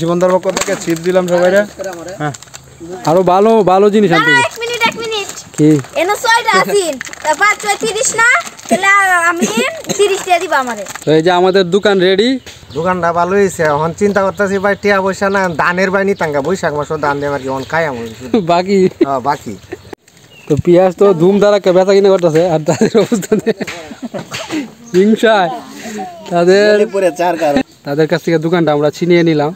জীবনদার পক্ষ থেকে চিপ দিলাম সবাইরে। হ্যাঁ আরো ভালো ভালো জিনিস আনতে। এক মিনিট কি এনো 6টা আছেন তা 5 6 30 না তাহলে আমি 30 টাকা দিব আমারে। তো এই যে আমাদের দোকান রেডি। দোকানটা ভালো হইছে। এখন চিন্তা করতেছি ভাই টিয়া পয়সা না দানের বাই নিতাঙ্গা বৈশাখ মাস দান দেবার কি অন খাই আমি বাকি বাকি তো পেঁয়াজ তো ধুম ধারাক্কা বেচা কিনা করতেছে আর তাদের অবস্থা হিংসায় তাদের কাছ থেকে দোকানটা আমরা ছিনিয়ে নিলাম।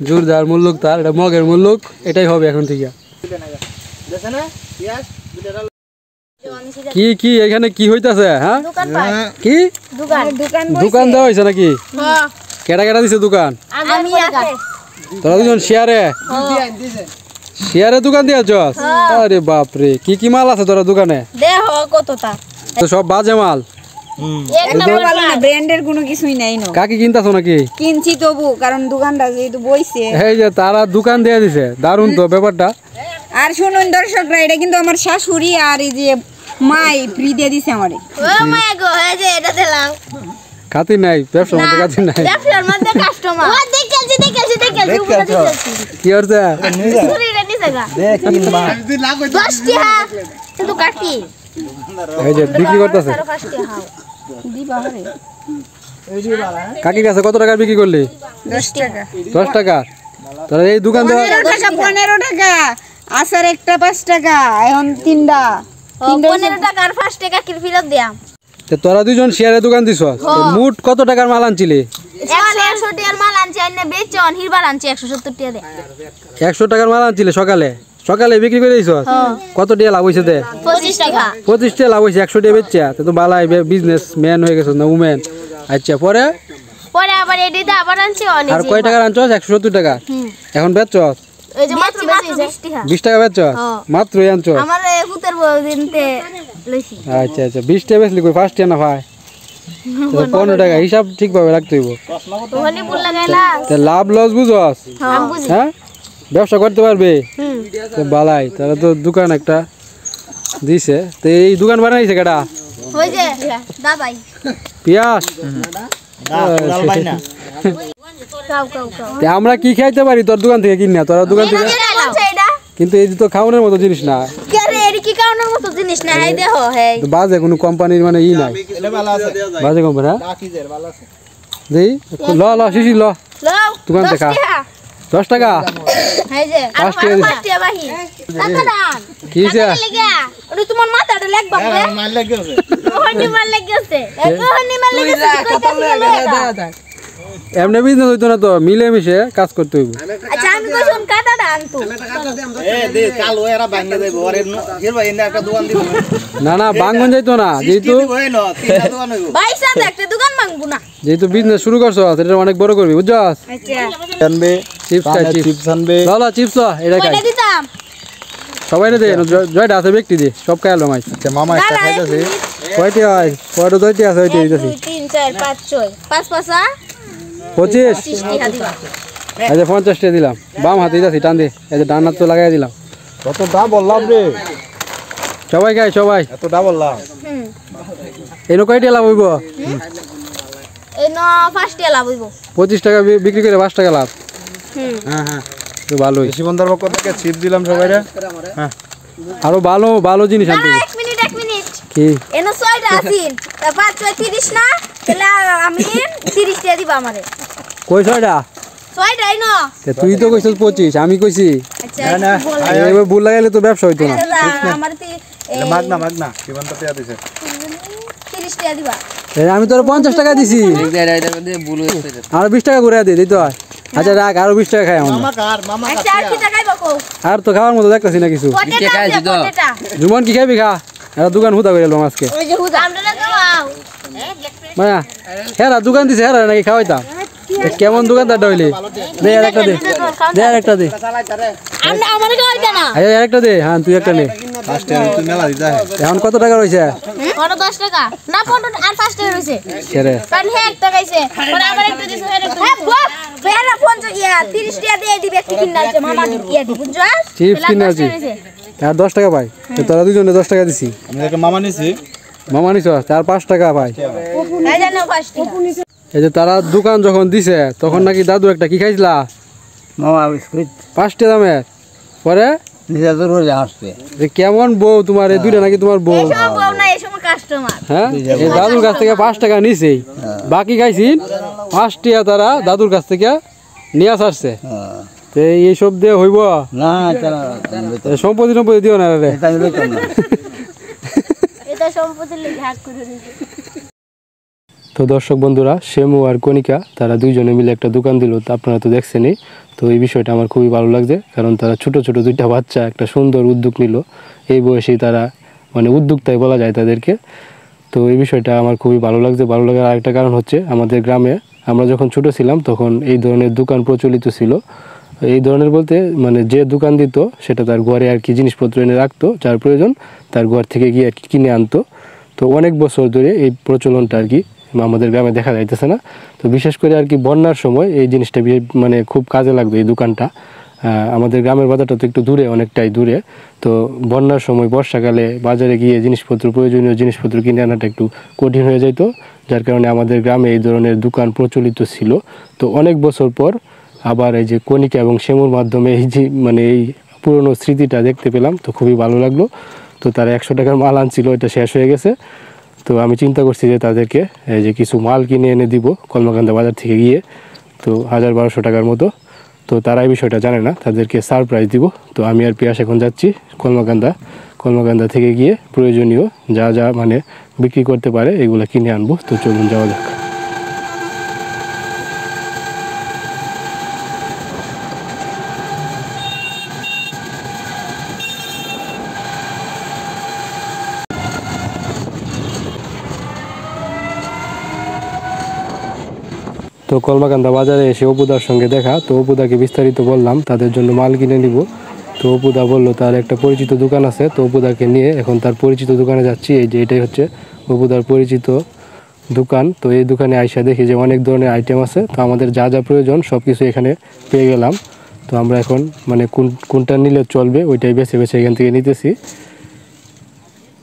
জোরদার মুল্লুক তার এটা মগের মুল্লুক এটাই হবে এখন থেকে। কি কি এখানে কি হইতাছে? হ্যাঁ কি দোকান দেওয়া হয়েছে নাকি? কেটা কেটা দিছে দোকান? তোরা দুজন শেয়ারে দোকান দিয়েছ? আরে বাপরে কি কি মাল আছে তোরা দোকানে? তো সব বাজে মাল। ব্র্যান্ডের কোনো কিছুই নাই না। কাকি কিনতাছো নাকি? কিনছি তবু কারণ দোকানটা যেহেতু বইছে। এই যে তারা দোকান দিয়ে দিছে দারুণ তো ব্যাপারটা। আর শুনুন দর্শকরা এটা কিন্তু আমার শাশুড়ি আর এই যে মাই ফ্রি দিয়ে দিছে আমারে। ও মা গো এই যে এটা দিলাম। খাতি নাই ব্যবসার মধ্যে খাতি নাই। ব্যবসার মধ্যে কাস্টমার। ও দেখেছি কি হচ্ছে? সুরিটা নিছে গা। দেখিন মা 10 টাকা শুধু কাটি। এই যে বিক্রি করতেছে। দিবা হরে কাকির কাছে কত টাকা বিক্রি করলি? 10 টাকা। 10 টাকা। তোরা এই দোকান দেওয়া 15 টাকা আসার একটা 5 টাকা এখন তিনটা 15 টাকা আর 5 টাকা কি ফেরত দিয়াম। তো তোরা দুজন শেয়ারে দোকান দিছ। মোট কত টাকার মাল আনছিলি? 100 টাকার মাল আনছি আইনা বেচন হিরবার আনছি 170 টাকা দে। 100 টাকার মাল আনছিলি সকালে বিক্রি করে দিছ? কত টাকা লাভ হইছে? 25 টাকা। 25 টাকা লাভ হইছে 100 টাকা বেচছা। তো বালাই বিজনেস ম্যান হয়ে গেছ না উমেন। আচ্ছা পরে আবার এডিতে আবার আনছি অনেক। আর কয় টাকার আনছস? 170 টাকা। এখন বেচছস? এই যে মাত্র 20 টাকা। 20 টাকা বেচছস? মাত্রই আনছস? আমার হুতের দিনতে লইছি। আচ্ছা 20 টাকা বেচলি কই 5 টাকা না ভাই? 15 টাকা হিসাব ঠিকভাবে রাখতে হইব। তোহনি ফুল লাগাইলা। তে লাভ লস বুঝছস? আমি বুঝি। হ্যাঁ ব্যবসা করতে পারবে তো বালাই। তাহলে তো দোকান একটা দিছে। তো এই দোকান বানাইছে কেডা? ওই যে দাদাই পিয়াস। আমরা কি খাইতে পারি তোর দোকান থেকে কিনা? তোর দোকান থেকে কিন্তু এই তো খাওয়ানোর মতো জিনিস না। কি খাওয়ানোর মতো জিনিস না। এই দেখো হেই বাজে কোনো কোম্পানির মানে ই নাই। বাজে কোম্পানি। হ্যাঁ দেই ল শিশি ল দোকান দেখা 10 টাকা। এই যে 5 টাকা বাহি টাকা দান কি যে ওরে তোমার মাথাটা লাগবা রে মার লাগছে ওহনি মার লাগছে ওহনি মার লাগছে এমনি বিজনেস হইতো না তো মিলে মিশে কাজ করতে হইব। আচ্ছা আমি কইছুন কাটাটা আনতো দে কালো এরা ভাঙে দেব আর এর ভাই এনে একটা দোকান দিব না ভাঙন যাইতো না যেহেতু ভাইসা একটা দোকান ভাঙবো না যেহেতু বিজনেস শুরু করছো এটা অনেক বড় করবি বুঝছস? আচ্ছা আনবে চিপস আনবে ল চিপস এটা খাই কয়টা দিতাম সবাই দে জয়টা আছে ব্যক্তি দে সব খাইলো মাই। আচ্ছা মামা একটা খাইতাছে কয়টি হয় কয়টা দইটি আছে ওইটি দিতেছি 2 3 4 5 6 5 5 25 টাকা দিবা। এই যে 50 টাকা দিলাম বাম হাতে দিতেছি টান দে এই যে ডান হাত তো লাগাই দিলাম। কত দাম বললাম রে সবাই খাই সবাই এত দাম বললাম এনো কয়টি লাভ হইব? এই ন 5 টাকা লাভ হইব। 25 টাকা বিক্রি করে 5 টাকা লাভ। হ্যাঁ তো ভালোই। জীবনদার পক্ষ থেকে চিপ দিলাম সবাইরে। হ্যাঁ আরো ভালো ভালো জিনিস আনতে। এক মিনিট কি এনো 6টা আছেন তা 5 6 30 না তাহলে আমি 30 টাকা দিব আমারে। কই 6টা? 6টাই না তুই তো কইছস 25 আমি কইছি। আচ্ছা না এইভাবে ভুল লাগাইলে তো ব্যবসা হইতো না। আমার মাগনা জীবনটা পেয়া দিছে 30 টাকা দিবা। আমি তোর 50 টাকা দিছি আর 20 টাকা করে দে দিতে হয়। আচ্ছা রাখ আরো 20 টাকা খাই আমরা। আচ্ছা আর কি টাকাই বকো আর তো খাওয়ার মতো দেখতাছি না কিছু। পটেটা জুমন কি খাবি খা এরা দোকান হুদা করে এলাম আজকে। ওই যে হুদা আমরা না খাও মায়া হেরা দোকান দিছে হেরা নাকি খাওয়াইতাম কেমন দোকানদার ডইলি দে আর একটা দে আর একটা দে আমরা আমারে খাওয়াই না আর একটা দে। হ্যাঁ তুই একটা নে। ফার্স্ট টাইম তুই মেলা দিতা এখন কত টাকা রইছে? ওটা 10 টাকা না 15 আর 5 টাকা রইছে কেরে কারণ হে একটা খাইছে পরে আবার একটা দিছে হে একটা বেরা 50 ইয়া 30 টাকা দিয়ে দিবে কি কিনাছে মামা ইয়া দি বুঝছো চিপস কিনাছি আর 10 টাকা পাই তো তোরা দুজনে 10 টাকা দিছি। আমি একটা মামা নিছি মামা নিছ তার 5 টাকা পাই। এই জানো 5 টাকা এই যে তারা দোকান যখন দিছে তখন নাকি দাদু একটা কি খাইছিলা মামা বিস্কুট 5 টাকা দামের পরে নিজে তো রোজ আসছে কেমন বউ তোমার এই দুইটা নাকি তোমার বউ এসব বউ না এসব কাস্টমার হ্যাঁ এই দাদুর কাছ থেকে 5 টাকা নিছেই বাকি খাইছিন 5 টাকা তারা দাদুর কাছ থেকে নিয়ে আসছে তো এই সব দিয়ে হইব না সম্পত্তি দিও না রে এটা সম্পত্তি ভাগ করে দিছে। তো দর্শক বন্ধুরা শেমু আর কণিকা তারা দুইজনে মিলে একটা দোকান দিল, তো আপনারা তো দেখছেনই। তো এই বিষয়টা আমার খুবই ভালো লাগছে, কারণ তারা ছোট ছোট দুইটা বাচ্চা একটা সুন্দর উদ্যোগ নিল। এই বয়সেই তারা মানে উদ্যোক্তাই বলা যায় তাদেরকে। তো এই বিষয়টা আমার খুবই ভালো লাগছে। ভালো লাগার আরেকটা কারণ হচ্ছে আমাদের গ্রামে আমরা যখন ছোট ছিলাম তখন এই ধরনের দোকান প্রচলিত ছিল। এই ধরনের বলতে মানে যে দোকান দিত সেটা তার ঘরে আর কি জিনিসপত্র এনে রাখতো, যার প্রয়োজন তার ঘর থেকে গিয়ে আর কি কিনে আনতো। তো অনেক বছর ধরে এই প্রচলনটা আর কি আমাদের গ্রামে দেখা যাইতেছে না। তো বিশেষ করে আর কি বন্যার সময় এই জিনিসটা মানে খুব কাজে লাগবে এই দোকানটা। আমাদের গ্রামের বাজারটা তো একটু দূরে, অনেকটাই দূরে। তো বন্যার সময় বর্ষাকালে বাজারে গিয়ে জিনিসপত্র প্রয়োজনীয় জিনিসপত্র কিনে আনাটা একটু কঠিন হয়ে যেত, যার কারণে আমাদের গ্রামে এই ধরনের দোকান প্রচলিত ছিল। তো অনেক বছর পর আবার এই যে কণিকা এবং শেমুর মাধ্যমে এই যে মানে এই পুরনো স্মৃতিটা দেখতে পেলাম, তো খুবই ভালো লাগলো। তো তারা 100 টাকার মাল আনছিল, এটা শেষ হয়ে গেছে। তো আমি চিন্তা করছি যে তাদেরকে এই যে কিছু মাল কিনে এনে দিব কলমাকান্দা বাজার থেকে গিয়ে, তো 1000-1200 টাকার মতো। তো তারা এই বিষয়টা জানে না, তাদেরকে সারপ্রাইজ দিব। তো আমি আর পিয়াস এখন যাচ্ছি কলমাকান্দা থেকে গিয়ে প্রয়োজনীয় যা যা মানে বিক্রি করতে পারে এগুলো কিনে আনবো। তো চলুন যাওয়া যাক। তো কলমাকান্দা বাজারে এসে অপুদার সঙ্গে দেখা। তো অপুদাকে বিস্তারিত বললাম তাদের জন্য মাল কিনে নিব। তো অপুদা বললো তার একটা পরিচিত দোকান আছে, তো অপুদাকে নিয়ে এখন তার পরিচিত দোকানে যাচ্ছি। এই যে এটাই হচ্ছে অপুদার পরিচিত দোকান। তো এই দোকানে আইসা দেখি যে অনেক ধরনের আইটেম আছে, তো আমাদের যা যা প্রয়োজন সব কিছু এখানে পেয়ে গেলাম। তো আমরা এখন মানে কোনটা নিলে চলবে ওইটাই বেছে বেছে এখান থেকে নিতেছি।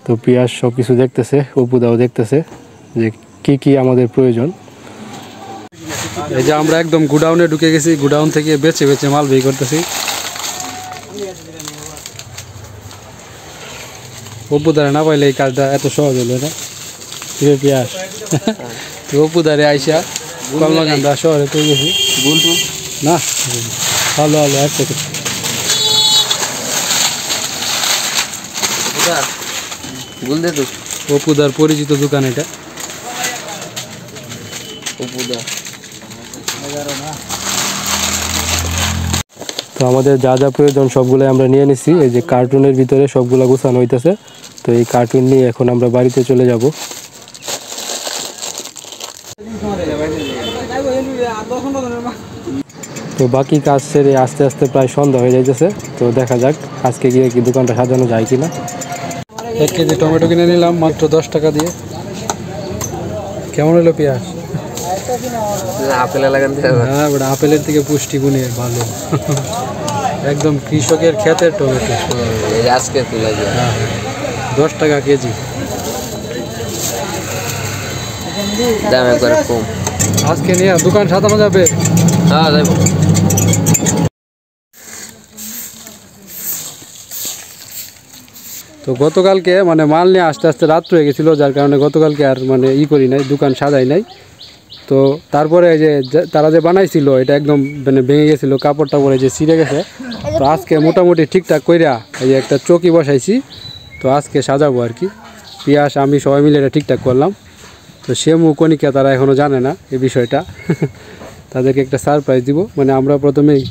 তো পিয়াস সব কিছু দেখতেছে, অপুদাও দেখতেছে যে কি কি আমাদের প্রয়োজন। এই যে আমরা একদম গুডাউনে ঢুকে গেছি, গুডাউন থেকে বেছে বেছে মাল বের করতেছি। অপুদারে না পাইলে এই কাজটা এত সহজ হলো না পিয়াস। অপুদারে আইসা কলমাকান্দা শহরে পেয়ে গেছি না। ভালো ভালো এক সেকেন্ড অপুদার পরিচিত দোকান এটা। তো আমাদের যা যা প্রয়োজন সবগুলো আমরা নিয়ে নিছি। এই যে কার্টুনের ভিতরে সবগুলো গোছানো হইতেছে। তো এই কার্টুন নিয়ে এখন আমরা বাড়িতে চলে যাব। তো বাকি কাজ সেরে আস্তে আস্তে প্রায় সন্ধ্যা হয়ে যাইতেছে। তো দেখা যাক আজকে গিয়ে কি দোকানটা সাজানো যায় কিনা। 1 কেজি টমেটো কিনে নিলাম মাত্র 10 টাকা দিয়ে। কেমন হলো পেঁয়াজ? হ্যাঁ বড় আপেলের থেকে পুষ্টি গুণে ভালো, একদম কৃষকের ক্ষেতের টমেটো। আজকে 10 টাকা কেজি, দাম একবার কম। আজকে নিয়ে দোকান সাজানো যাবে। হ্যাঁ যাবো। তো গতকালকে মানে মাল নিয়ে আস্তে আস্তে রাত্র হয়ে গেছিলো, যার কারণে গতকালকে আর মানে করি নাই, দোকান সাজাই নাই। তো তারপরে এই যে তারা যে বানাইছিল এটা একদম মানে ভেঙে গেছিলো, কাপড় টাপড়ে যে ছিঁড়ে গেছে। তো আজকে মোটামুটি ঠিকঠাক কইরা এই যে একটা চৌকি বসাইছি। তো আজকে সাজাবো আর কি। পিয়াস আমি সবাই মিলে এটা ঠিকঠাক করলাম। তো শেমু কণিকা তারা এখনও জানে না এই বিষয়টা। তাদেরকে একটা সারপ্রাইজ দিব। মানে আমরা প্রথমেই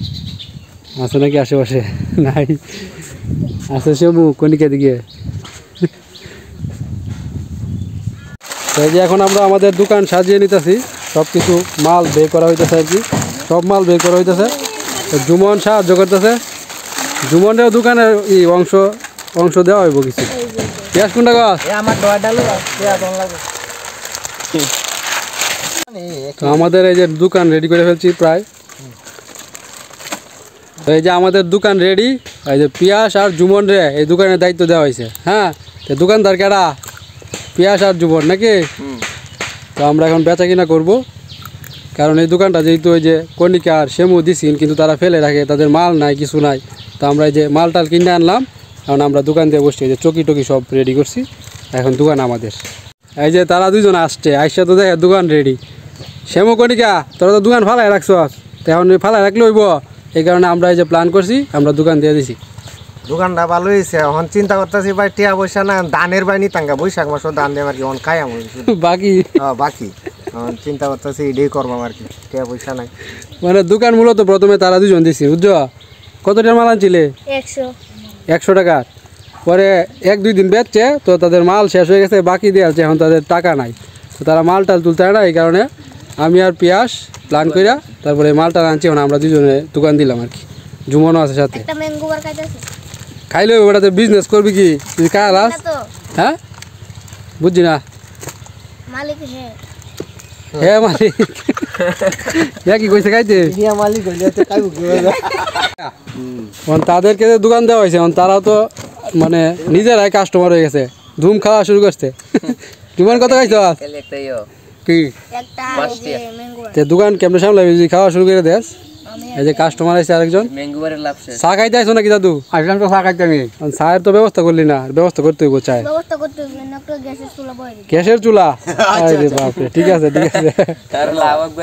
আছে নাকি আশেপাশে নাই আছে শেমু কণিকা দিকে। তো এই যে এখন আমরা আমাদের দোকান সাজিয়ে নিতেছি, সব কিছু মাল বের করা হইতেছে আর কি, সব মাল বের করা হইতেছে। তো জুমন সাহায্য করতেছে, জুমনের দোকানের অংশ দেওয়া হইব কিছু। পেঁয়াজ কোনটা গাছ? তো আমাদের এই যে দোকান রেডি করে ফেলছি প্রায়। তো এই যে আমাদের দোকান রেডি। এই যে পিয়াস আর জুমন রে এই দোকানের দায়িত্ব দেওয়া হয়েছে। হ্যাঁ, তো দোকানদার কেডা? পিয়াস আর জুমন নাকি? তো আমরা এখন বেচা কিনা করবো। কারণ এই দোকানটা যেহেতু ওই যে কণিকা আর শ্যামু দিছিন কিন্তু তারা ফেলে রাখে, তাদের মাল নাই, কিছু নাই। তো আমরা এই যে মাল টাল কিনে আনলাম, কারণ আমরা দোকান দিয়ে বসছি, এই যে চকি টকি সব রেডি করছি, এখন দোকান আমাদের। এই যে তারা দুজন আসছে, আইসা তো দেখে দোকান রেডি। শ্যামু কণিকা তোরা তো দোকান ফালাই রাখছ, তো এখন ফালাই রাখলে হইব, এই কারণে আমরা এই যে প্ল্যান করছি, আমরা দোকান দিয়ে দিছি। দোকানটা ভালো হয়েছে, এখন চিন্তা করতেছি ভাই টিয়া পয়সা না ধানের বাই নিতাঙ্গা, বৈশাখ মাসও ধান দেব আর কি, এখন খাই আমি বাকি বাকি এখন চিন্তা করতেছি এটাই করবো আর কি, টিয়া পয়সা নাই। মানে দোকান মূলত প্রথমে তারা দুজন দিছি, বুঝছো? কত টাকার মাল আনছিলে? 100 100 টাকার। পরে 1-2 দিন বেচছে, তো তাদের মাল শেষ হয়ে গেছে, বাকি দিয়ে আছে, এখন তাদের টাকা নাই, তো তারা মালটা তুলতে না, এই কারণে আমি আর পিয়াস প্ল্যান কইরা তারপরে মালটা আনছি, এখন আমরা দুজনে দোকান দিলাম আর কি। জুমনও আছে সাথে। একটা ম্যাঙ্গো বার খাইতেছি খাইলে ওটাতে বিজনেস করবি কি তুই? খাইলাস? না তো হ্যাঁ বুঝছি না। মালিক হে হ্যাঁ মালিক কি কইছে খাইতে? মালিক তাদেরকে যে দোকান দেওয়া হয়েছে, এখন তারাও তো মানে নিজেরাই কাস্টমার হয়ে গেছে, ধুম খাওয়া শুরু করছে। তুমি কত খাইছ কি? একটা এই যে ম্যাঙ্গো বার। তে দোকান কেমনে সামলাবি যদি খাওয়া শুরু করে দেস? এই যে কাস্টমার আছে আরেকজন, চা খাইতে আইছো নাকি দাদু? আসলাম তো চা খাইতে আমি। চায়ের তো ব্যবস্থা করলি না, ব্যবস্থা করতে হইব চায়। ব্যবস্থা করতে হবে না, একটা গ্যাসের চুলা বয়ে দিই। গ্যাসের চুলা? আরে বাপরে, ঠিক আছে ঠিক আছে।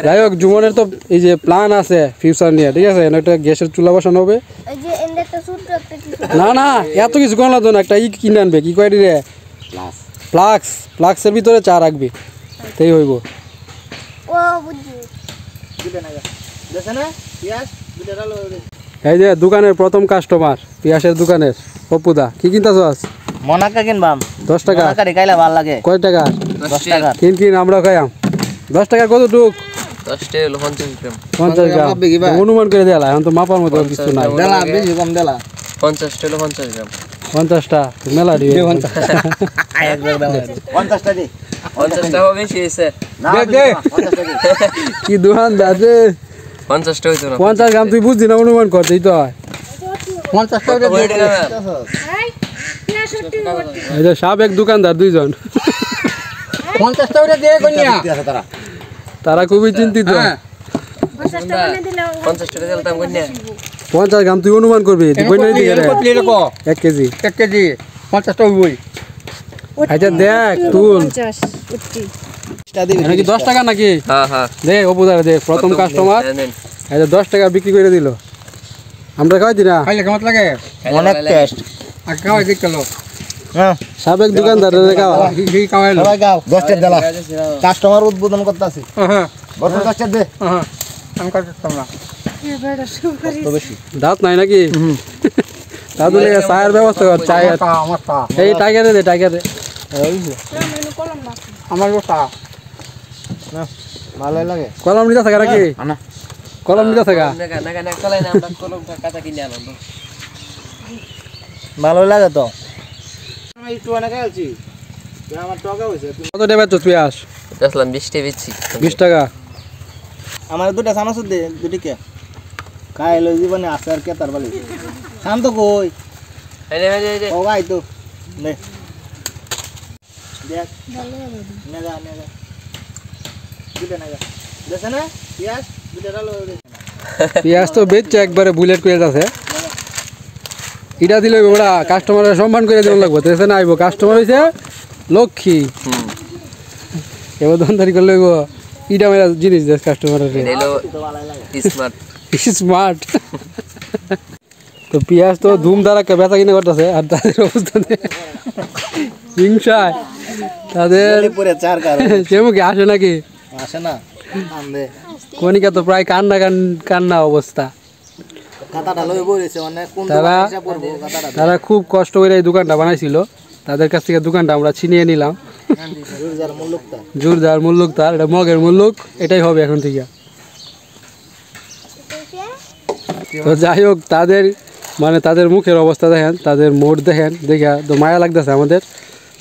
যাই হোক, জুমনের তো এই যে প্ল্যান আছে ফিউচার নিয়ে, ঠিক আছে, একটা গ্যাসের চুলা বসানো হবে। এই যে এন্ড একটা ছোট্ট একটা কিছু না না, এত কিছু কোন লাগতো না, একটা কিনে আনবে, কি কয় রে, ফ্লাক্সের ভিতরে চা রাখবি, তাই হইব। ও বুঝছি এই যে দোকানের প্রথম কাস্টমার, পিয়াসের দোকানের পপুদা, কি কিনতাছস? মনাকা কিনবাম 10 টাকা। খাইলে ভালো লাগে। কয় টাকা? 10 টাকা। কিন আমরা খাইয়াম। 10 টাকার কত টুক? 10 টাকা হলো 50 গ্রাম। 50 গ্রাম। অনুমান করে দেলা, এখন তো মাপার মতো কিছু নাই। দেলা বেশি কম দেলা 50 টাকা হলো 50 গ্রাম। 50টা মেলা দিবে। 50টা দি 50 টাকা বেশি হইছে। না দে। 50টা দি কি দোকান দাদে? 50 টাকা হইতো না। 50 গ্রাম তুই বুঝছি না, অনুমান করতেই তো হয়। 50 টাকা ওই টাকা না। এই যে সাবেক দোকানদার দুইজন, 50 টাকা দিয়ে কইয়া। তারা তারা খুবই চিন্তিত। 50 টাকা দিলে দাম কই না। 50 গ্রাম তুই অনুমান করবি, তুই কই না দিকে রে? 1 কেজি। 1 কেজি 50 টাকা হইবই। আচ্ছা দেখ তুল, এটা কি 10 টাকা নাকি? হ্যাঁ হ্যাঁ। দে অপুদার দে, প্রথম কাস্টমার। এই যে 10 টাকা বিক্রি করে দিল, আমরা খাওয়াই দিই না। খাইলে কেমন লাগে? অনেক টেস্ট। আর খাওয়াই দিক গেল। হ্যাঁ সাবেক দোকানদার খাওয়া। কি খাওয়াইলো? সবাই গাও 10টা দেলা কাস্টমার উদ্বোধন করতেছি। হ্যাঁ বড় 10টা দে হ্যাঁ। আমি করতাম না। তো বেশি দাঁত নাই নাকি? দাদু লেগে চায়ের ব্যবস্থা কর, চায়ের। আমার তা এই টাইগারে দে, টাইগারে। আমার তা না ভালোই লাগে। কলম নিতে থাকা নাকি? না কলম নিতে থাকা। না না কলাই না, আমরা কলমটা কাটা কিনে আনবো। ভালোই লাগে তো। আমি একটু অনেক আছি আমার টাকা হইছে। কত টাকা বেচছ পিয়াস? দেখলাম 20 টাকা বেচছি। 20 টাকা। আমার দুটা সানাসুর দে, দুটি কে খাইলো জীবনে আছে আর কে তার বলি খান তো কই এই রে ও ভাই তো নে দেখ নেগা দুটা নেগা দেখছ না পিয়াস দুটা ডালো পিয়াস তো বেচছে একবারে বুলেট করে যাচ্ছে। এটা দিলে ওরা কাস্টমারের সম্মান করে দেওয়া লাগবে, দেখছে না? আইব কাস্টমার হইছে লক্ষ্মী, এবার দোকানদারি করলে ইটা মেরা জিনিস দেশ কাস্টমারের। হলো স্মার্ট। স্মার্ট। তো পিয়াস তো ধুম ধারাক্কা বেচা কিনা করতেছে, আর তাদের অবস্থা হিংসায় তাদের পুরে চার কার সেমুখে আসে নাকি? আসে না আন্দে কণিকা তো প্রায় কান্না অবস্থা। কাটাটা লই বইছে অনেক কোন তারা হিসাব করব কাটাটা তারা খুব কষ্ট করে এই দোকানটা বানাইছিল, তাদের কাছ থেকে দোকানটা আমরা ছিনিয়ে নিলাম। জোরজার মুল্লুকটা জোরদার মুল্লুক তার, এটা মগের মুল্লুক, এটাই হবে এখন থেকে। তো যাই হোক, তাদের মানে তাদের মুখের অবস্থা দেখেন, তাদের মোট দেখেন, দেখা তো মায়া লাগতেছে আমাদের।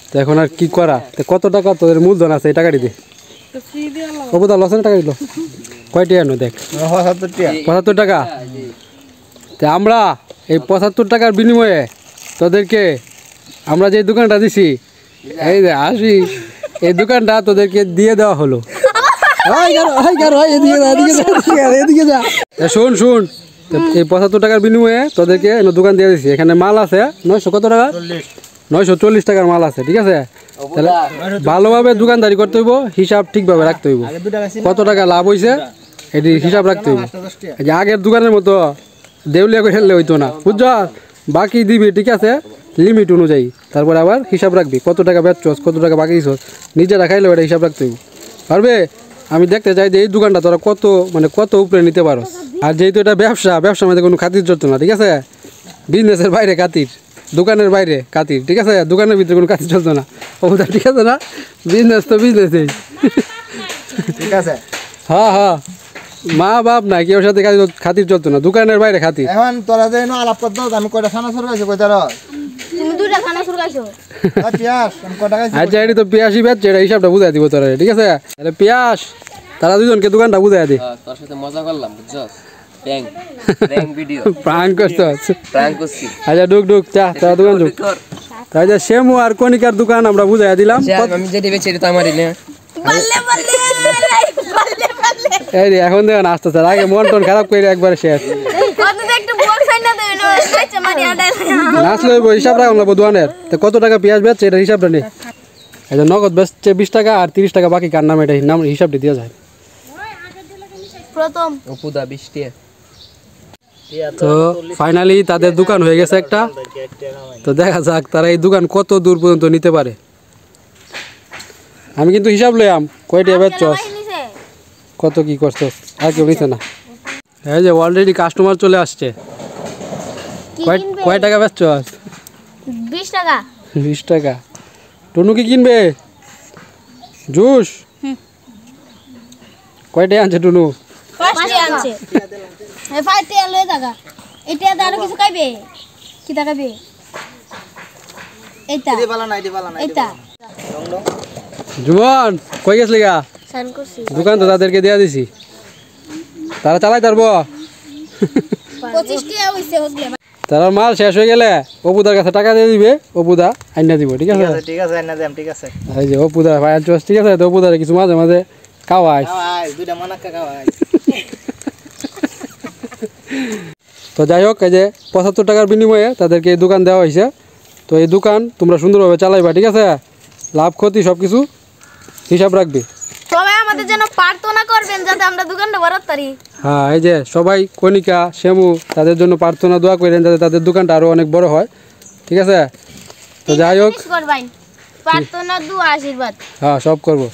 তো এখন আর কি করা? তো কত টাকা তোদের মূলধন আছে, এই টাকাটি দে। কবুতর লস টাকা দিল কয়টি আনো দেখ? 75 টাকা। তো আমরা এই 75 টাকার বিনিময়ে তোদেরকে আমরা যে দোকানটা দিছি, এই যে আসি, এই দোকানটা তোদেরকে দিয়ে দেওয়া হলো। এদিকে যা। শোন শোন, এই 75 টাকার বিনিময়ে তোদেরকে দোকান দিয়ে দিচ্ছি। এখানে মাল আছে 900 কত টাকা, 940 টাকার মাল আছে, ঠিক আছে? তাহলে ভালোভাবে দোকানদারি করতে হইব, হিসাব ঠিকভাবে রাখতে হইব, কত টাকা লাভ হয়েছে এটি হিসাব রাখতে হইব। এই যে আগের দোকানের মতো দেউলিয়া করে ফেললে হইতো না, বুঝছ? বাকি দিবি, ঠিক আছে, লিমিট অনুযায়ী। তারপরে আবার হিসাব রাখবি কত টাকা বেচছস, কত টাকা বাকি দিছস, নিজেরা খাইলেও এটা হিসাব রাখতে হইব, পারবে? আমি দেখতে চাই যে এই দোকানটা তোরা কত কত উপরে নিতে পারস। আর যেহেতু এটা ব্যবসার মধ্যে কোনো খাতির চলতো না, ঠিক আছে? বিজনেসের বাইরে খাতির, দোকানের বাইরে খাতির, ঠিক আছে? দোকানের ভিতরে কোনো খাতির চলতো না, ওটা ঠিক আছে না? বিজনেস তো বিজনেসই, ঠিক আছে। হ্যাঁ হ্যাঁ, মা বাপ না কেউ সাথে খাতির চলতো না, দোকানের বাইরে খাতির। এখন তোরা যে আলাপ করতো, আমি কয়টা খানা শুরু হয়েছে কয়টা তুমি দুইটা খানা শুরু খাইছো পিয়াস আমি কয়টা খাইছি আচ্ছা, এটি তো পেঁয়াজই বেচছে, এটা হিসাবটা বুঝাই দিব তোরা, ঠিক আছে? তাহলে পেঁয়াজ তারা দুজনকে দোকানটা বুঝাই দি। তোর সাথে মজা করলাম, বুঝছস? প্র্যাঙ্ক ভিডিও, প্রাঙ্ক করছস? প্র্যাঙ্ক করছি। আচ্ছা ঢুক ঢুক, চা তারা দোকান ঢুক। তাই যে শ্যামু আর কণিকার দোকান আমরা বুঝাই দিলাম। আমি যেটা বেচি এটা তো আমারই না। বললে বললে বললে বললে এই রে এখন দেখেন আসতেছে, আগে মন টন খারাপ করে একবারে শেষ। কত একটু বক সাইন না দেন আচ্ছা মারি আডাই নাচলে হইব, হিসাব রাখুন লাগবো দোকানের। তো কত টাকা পেঁয়াজ বেচছে এটা হিসাবটা নেই। এই যে নগদ বেচছে 20 টাকা আর 30 টাকা বাকি কার নামে, এটা নাম হিসাবটা দেওয়া যায়। প্রথম অপুদা 20 টাকা। তো ফাইনালি তাদের দোকান হয়ে গেছে একটা। তো দেখা যাক তারা এই দোকান কত দূর পর্যন্ত নিতে পারে। আমি কিন্তু হিসাব লইয়াম কয়টা বেচছস, নিছে কত কি করছস, আর কেউ নিছে না। এই যে অলরেডি কাস্টমার চলে আসছে। কি কিনবে কয় টাকা বেচছস? 20 টাকা 20 টাকা। টুনু কি কিনবে? জুস? কয়টা আনছে টুনু? 5 টাকা আনছে এ 5 টাকা লয়ে টাকা এটা আর কিছু খাইবে কি খাইবে এটা এটি ভালো না, এটি ভালো না, এটা জুবন কই গেছলি গা? সাইন করছি দোকান তো তাদেরকে দেয়া দিছি, তারা চালাই পারবো। 25 টাকা হইছে হসলে তারা মাল শেষ হয়ে গেলে অপুদার কাছে টাকা দিয়ে দিবে, অপুদা আইনা দিব, ঠিক আছে? ঠিক আছে না দেম, ঠিক আছে। এই যে অপুদা ভাই চস, ঠিক আছে? তো অপুদারে কিছু মাঝে মাঝে খাওয়াই। খাওয়াই দুইটা মানাক্কা খাওয়াই। তো যাই হোক, এই যে 75 টাকার বিনিময়ে তাদেরকে এই দোকান দেওয়া হয়েছে। তো এই দোকান তোমরা সুন্দরভাবে চালাইবা, ঠিক আছে? লাভ ক্ষতি সব কিছু হিসাব রাখবে। সবাই আমাদের জন্য প্রার্থনা করবেন যাতে আমরা দোকানটা বড় করি। হ্যাঁ, এই যে সবাই কণিকা শ্যামু তাদের জন্য প্রার্থনা দোয়া করেন যাতে তাদের দোকানটা আরও অনেক বড় হয়, ঠিক আছে? তো যাই হোক, করবেন প্রার্থনা দোয়া আশীর্বাদ হ্যাঁ সব করবো।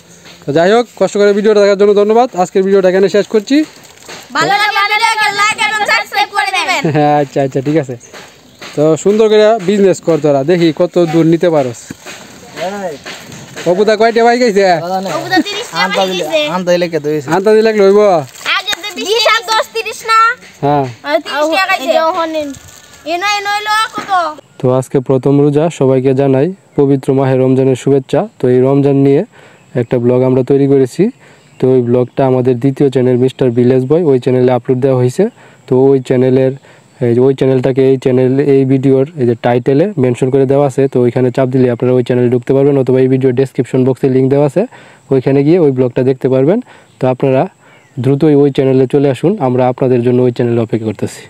তো যাই হোক, কষ্ট করে ভিডিওটা দেখার জন্য ধন্যবাদ। আজকের ভিডিওটা এখানে শেষ করছি। ভালো লাগলে লাইক এবং সাবস্ক্রাইব করে দিবেন। হ্যাঁ আচ্ছা আচ্ছা, ঠিক আছে। তো সুন্দর করে বিজনেস কর তোরা, দেখি কত দূর নিতে পারস। অপুদা কয়টা বাইক গেছে? ওগুলা 30 টাকা পাইছে আনতে লেকে দইছে। আনতা দিলে লইব। আগে যে 20 আর 10 30 না হ্যাঁ, আর 30 টাকা পাইছে যখন এনো হইলো কত। তো আজকে প্রথম রোজা, সবাইকে জানাই পবিত্র মাহে রমজানের শুভেচ্ছা। তো এই রমজান নিয়ে একটা ব্লগ আমরা তৈরি করেছি। তো ওই ব্লগটা আমাদের দ্বিতীয় চ্যানেল মিস্টার ভিলেজ বয়, ওই চ্যানেলে আপলোড দেওয়া হয়েছে। তো ওই চ্যানেলের ওই চ্যানেলটাকে এই ভিডিওর এই যে টাইটেলে মেনশন করে দেওয়া আছে। তো ওইখানে চাপ দিলে আপনারা ওই চ্যানেলে ঢুকতে পারবেন, অথবা এই ভিডিওর ডেসক্রিপশন বক্সে লিঙ্ক দেওয়া আছে, ওইখানে গিয়ে ওই ব্লগটা দেখতে পারবেন। তো আপনারা দ্রুতই ওই চ্যানেলে চলে আসুন, আমরা আপনাদের জন্য ওই চ্যানেলে অপেক্ষা করতেছি।